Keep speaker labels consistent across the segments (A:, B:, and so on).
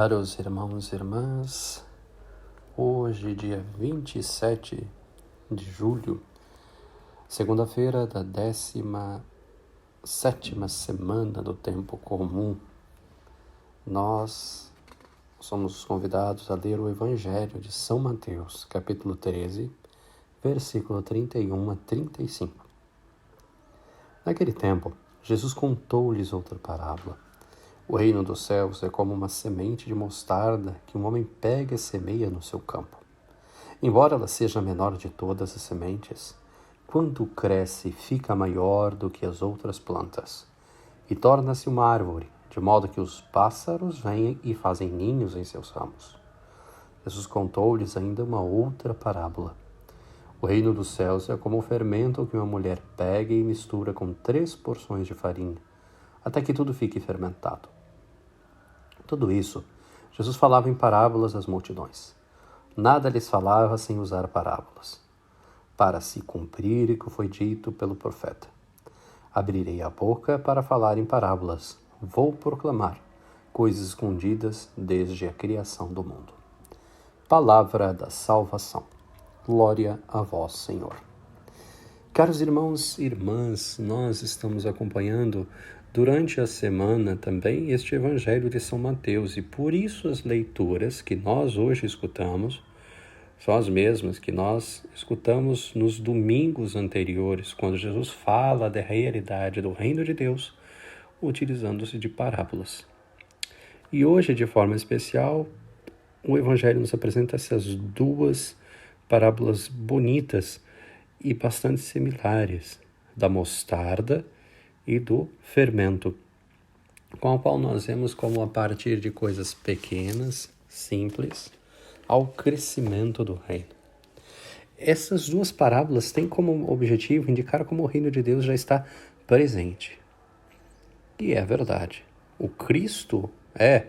A: Caros irmãos e irmãs, hoje, dia 27 de julho, segunda-feira da 17ª semana do tempo comum, nós somos convidados a ler o Evangelho de São Mateus, capítulo 13, versículo 31 a 35. Naquele tempo, Jesus contou-lhes outra parábola. O reino dos céus é como uma semente de mostarda que um homem pega e semeia no seu campo. Embora ela seja a menor de todas as sementes, quando cresce, fica maior do que as outras plantas e torna-se uma árvore, de modo que os pássaros vêm e fazem ninhos em seus ramos. Jesus contou-lhes ainda uma outra parábola. O reino dos céus é como o fermento que uma mulher pega e mistura com 3 porções de farinha, até que tudo fique fermentado. Tudo isso, Jesus falava em parábolas às multidões. Nada lhes falava sem usar parábolas, para se cumprir o que foi dito pelo profeta. Abrirei a boca para falar em parábolas, vou proclamar coisas escondidas desde a criação do mundo. Palavra da salvação. Glória a vós, Senhor. Caros irmãos e irmãs, nós estamos acompanhando durante a semana também este Evangelho de São Mateus, e por isso as leituras que nós hoje escutamos são as mesmas que nós escutamos nos domingos anteriores, quando Jesus fala da realidade do reino de Deus, utilizando-se de parábolas. E hoje, de forma especial, o Evangelho nos apresenta essas duas parábolas bonitas e bastante similares, da mostarda e do fermento, com o qual nós vemos como a partir de coisas pequenas, simples, ao crescimento do reino. Essas duas parábolas têm como objetivo indicar como o reino de Deus já está presente. E é verdade. O Cristo é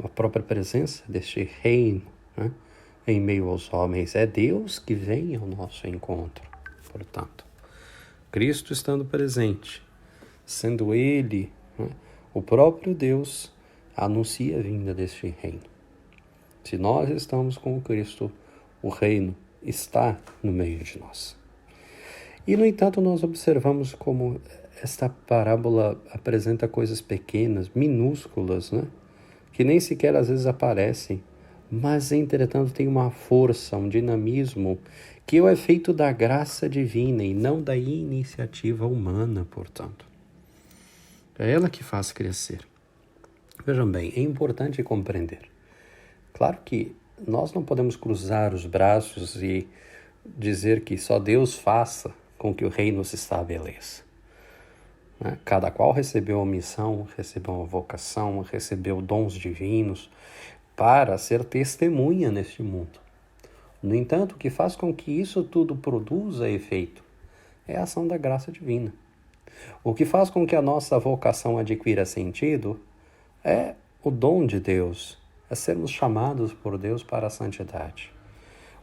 A: a própria presença deste reino, né, em meio aos homens. É Deus que vem ao nosso encontro. Portanto, Cristo estando presente, sendo Ele, né, o próprio Deus, anuncia a vinda deste reino. Se nós estamos com o Cristo, o reino está no meio de nós. E, no entanto, nós observamos como esta parábola apresenta coisas pequenas, minúsculas, né, que nem sequer às vezes aparecem, mas, entretanto, tem uma força, um dinamismo, que é o efeito da graça divina e não da iniciativa humana, portanto. É ela que faz crescer. Vejam bem, é importante compreender. Claro que nós não podemos cruzar os braços e dizer que só Deus faça com que o reino se estabeleça. Cada qual recebeu a missão, recebeu a vocação, recebeu dons divinos para ser testemunha neste mundo. No entanto, o que faz com que isso tudo produza efeito é a ação da graça divina. O que faz com que a nossa vocação adquira sentido é o dom de Deus, é sermos chamados por Deus para a santidade.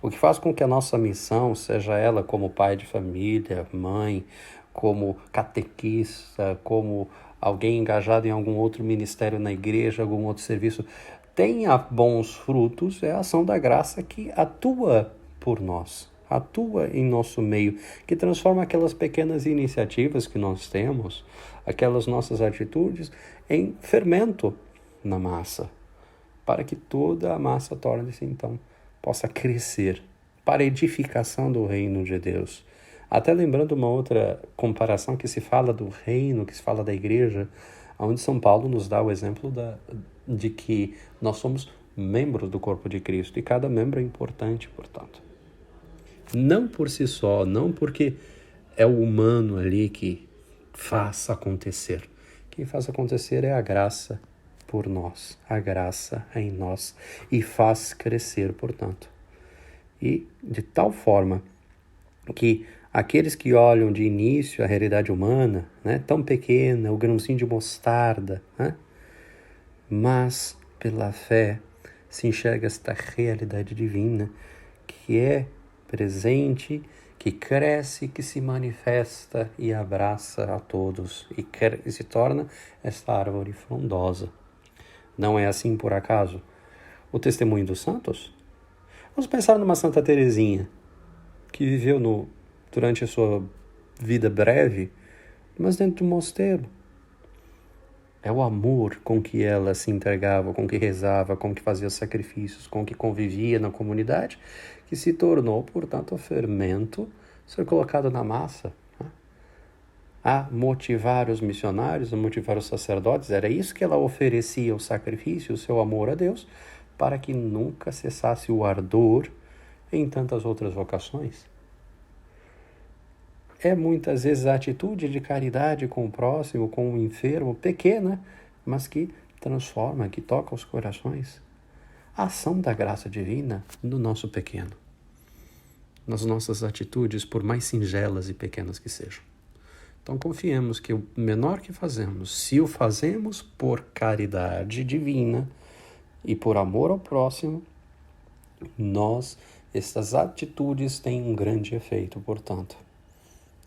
A: O que faz com que a nossa missão, seja ela como pai de família, mãe, como catequista, como alguém engajado em algum outro ministério na igreja, algum outro serviço, tenha bons frutos, é a ação da graça que atua por nós, atua em nosso meio, que transforma aquelas pequenas iniciativas que nós temos, aquelas nossas atitudes, em fermento na massa, para que toda a massa torne-se, então, possa crescer para a edificação do reino de Deus. Até lembrando uma outra comparação que se fala do reino, que se fala da igreja, onde São Paulo nos dá o exemplo de que nós somos membros do corpo de Cristo e cada membro é importante, portanto. Não por si só, não porque é o humano ali que faz acontecer. Quem faz acontecer é a graça por nós, a graça em nós, e faz crescer, portanto. E de tal forma que aqueles que olham de início a realidade humana, né, tão pequena, o grãozinho de mostarda, né, mas pela fé se enxerga esta realidade divina que é presente, que cresce, que se manifesta e abraça a todos e se torna esta árvore frondosa. Não é assim por acaso? o testemunho dos santos? Vamos pensar numa Santa Teresinha, que viveu durante a sua vida breve, mas dentro do mosteiro. É o amor com que ela se entregava, com que rezava, com que fazia sacrifícios, com que convivia na comunidade, que se tornou, portanto, o fermento ser colocado na massa, né? A motivar os missionários, a motivar os sacerdotes. Era isso que ela oferecia, o sacrifício, o seu amor a Deus, para que nunca cessasse o ardor em tantas outras vocações. É muitas vezes a atitude de caridade com o próximo, com o enfermo, pequena, mas que transforma, que toca os corações. A ação da graça divina no nosso pequeno, nas nossas atitudes, por mais singelas e pequenas que sejam. Então confiemos que o menor que fazemos, se o fazemos por caridade divina e por amor ao próximo, estas atitudes têm um grande efeito, portanto.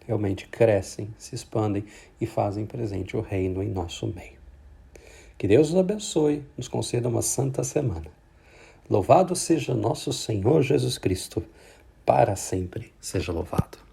A: Realmente crescem, se expandem e fazem presente o reino em nosso meio. Que Deus nos abençoe, nos conceda uma santa semana. Louvado seja nosso Senhor Jesus Cristo, para sempre seja louvado.